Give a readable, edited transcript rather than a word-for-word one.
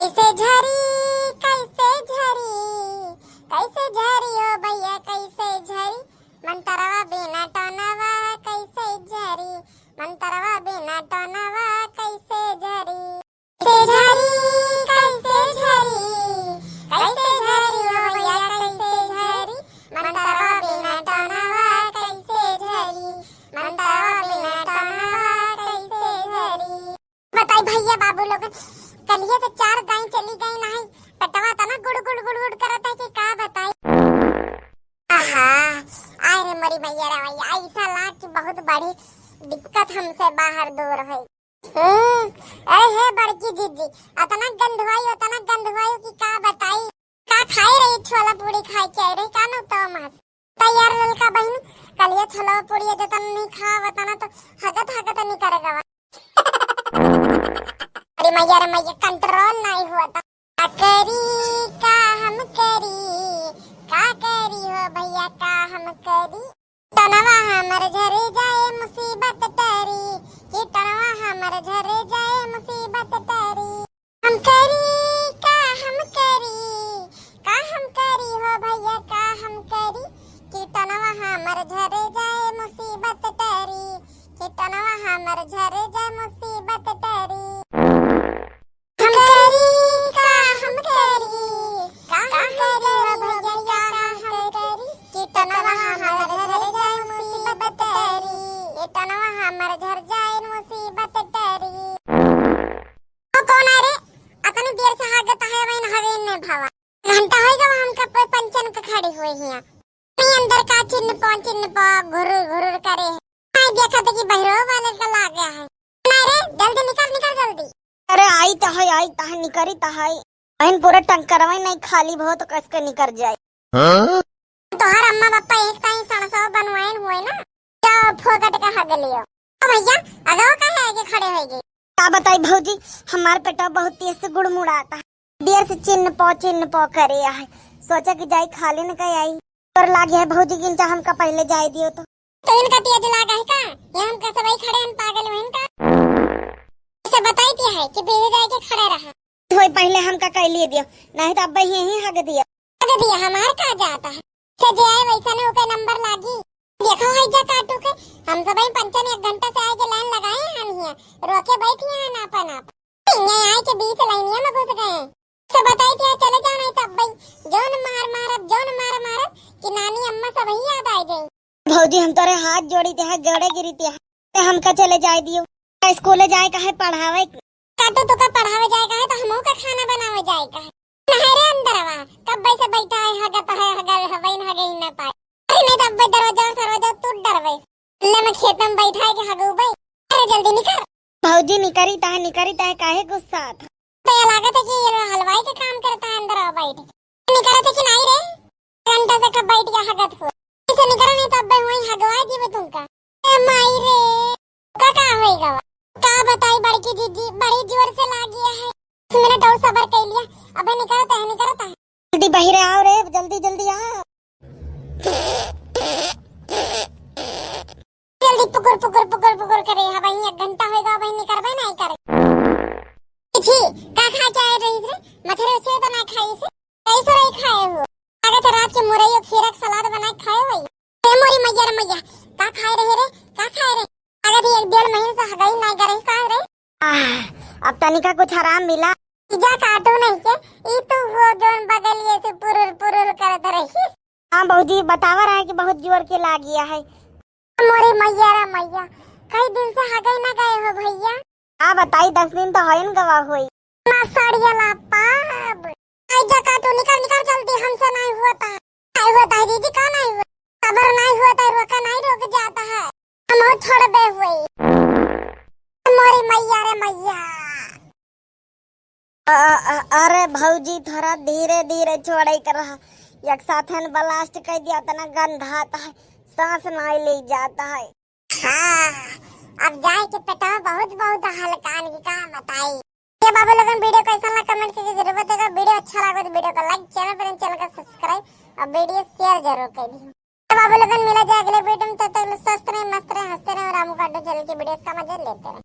कैसे झरी कैसे झरी कैसे झरी ओ भैया कैसे झरी मंतरवा बिना टोनवा कैसे झरी मंतरवा बिना टोनवा कैसे झरी कैसे झरी कैसे झरी ओ भैया कैसे झरी मंतरवा बिना टोनवा कैसे झरी मंतरवा बिना टोनवा कैसे झरी। बताई भैया बाबू लोग कलिए तो 4 गाय चली गई नहीं पटवा तना गुड़ गुड़ गुड़ गुड़ करत है कि का बताई। आहा आय रे मरी भैया रे भैया ऐसा लाग कि बहुत बड़ी दिक्कत हमसे बाहर दूर है। अरे हे बड़की जीजी अतना गंधवाई कि का बताई। का खाई रही छोला पूरी खाई के रही का न तो मत तैयार ललका बहन कलिए छोला पूरी जतन नहीं खा बताना तो हगत हगत नहीं करेगा। अरे मैया कंट्रोल नहीं हुआ था का करी का हम करी का करी हो भैया का हम करी टनवा हमर झरे जाए मुसीबत टरी कि टनवा हमर झरे जाए मुसीबत टरी हम करी का हम करी हो भैया का हम करी कि टनवा हमर झरे जाए मुसीबत टरी कि टनवा हमर झरे जाए मुसीबत टरी। अंदर का चिन्ह पा घुर करे है देखा तो कि बहरो वाले का ला गया है। अरे जल्दी निकल जल्दी। अरे आई तो है निकरी तो है बहन पूरा टंकरवा नहीं खाली बहुत कस के निकल जाए। तोहर अम्मा पापा एक ताई सणसो बनवाइन हुए ना तो फोकट का हग लियो। ओ भैया अगवा का है आगे खड़े हो गए। का बताई भौजी हमार पेटा बहुत तेज से गुड़मुड़ाता है देर से चिन्ह पो करे है सोचा कि जाई खाली न कहीं आई और लागे है भौजी किंचा हमका पहले जाए दियो तो इनका तेज लागा है का ये हम कैसे भाई खड़े हम पागल हुए इनका इसे बताई दिया है कि बेबी जाए के खड़े रहा होय पहले हमका कह लिए दियो नहीं तो अब यही हग दिया हमार का जाता है से जे आए वैसा ने ओके नंबर लागी देखो है जा काटू के हम सब पंचन 1 घंटा से आए के लाइन लगाए हम हिया रोके बैठी हैं नापन आप ये आए के बीच लाइनिया में घुस गए से बताई दिया चले जाना है तब भाई जोन मार कि नानी अम्मा सब ही याद आ गई। भौजी हम तोरे हाथ जोड़ी ते गड़े गिरी ते हमका चले जाए दियो स्कूल जाए का है पढ़ावे काटू तो का पढ़ावे जाए का है तो हमो का खाना बनावे जाए का है नहरे अंदरवा कब से बैठा है हगत है हगल हवैन हगे न पाए अरे नहीं तब दरवाजा टूट डरवे ले मैं खेत में बैठा है कि हगू भाई अरे जल्दी निकल। भौजी निकरी ता काहे गुस्सा था तो ये लागत है कि ये हलवाई का काम करता है अंदर आ बैठ निकलत है कि नहीं रे घंटा से कब बैठ गया हगत हो इसे निकल नहीं तब वही हगवा जीवे तुमका ए माई रे का होएगा का बताई बड़की जीजी बड़ी जोर से लागी है मिनट और सबर कर लिया अबे निकलता है जल्दी बहिरे आओ रे जल्दी आ जल्दी पुकुर करे हा भाई 1 घंटा होएगा भाई निकलबे नहीं करे छी का खा के आए रही रे मथरे से तो ना खाई से कैसे रही खाए हो अगर तो रात के मुरई और खीरा का सलाद बना के खाए होई ए मोरी मैया का खाए रहे अगर 1-1.5 महीने से हगाई नहीं करे का रे अब तनिका कुछ आराम मिला जा काटू नहीं के ई तो वो जोन बगलिए से पुरुर करत रही। हां भौजी बतावा रहा है कि बहुत जोर के लागिया है मोरी मैया कई दिन से हगाई ना गए हो भैया। हां बताई 10 दिन तो होइन गवा होई ना सड़िया ला पाब आई जा काटू निकल जल्दी हमसे नहीं होता है दीदी का नहीं हुआ सबर नहीं होता है रोका नहीं रोक जाता है हम छोड़ दे हुई मोरी मैया अरे भौजी थोड़ा धीरे छोड़े कर रहा एक साथ ब्लास्ट कर दिया तना गंधाता है सांस नहीं ले जाता है। हाँ अब जाए के पेटा बहुत हल्का की का बताई। ये बाबू लोगन वीडियो कैसा लगा कमेंट करके जरूर बताइएगा। वीडियो अच्छा लगा तो वीडियो को लाइक चैनल का सब्सक्राइब और वीडियो शेयर जरूर करिए। बाबू लोगन मिला जाए अगले वीडियो में तब तक स्वस्थ रहे मस्त रहे हंसते रहे और रामू काटो चैनल की वीडियोस का मजा लेते रहे।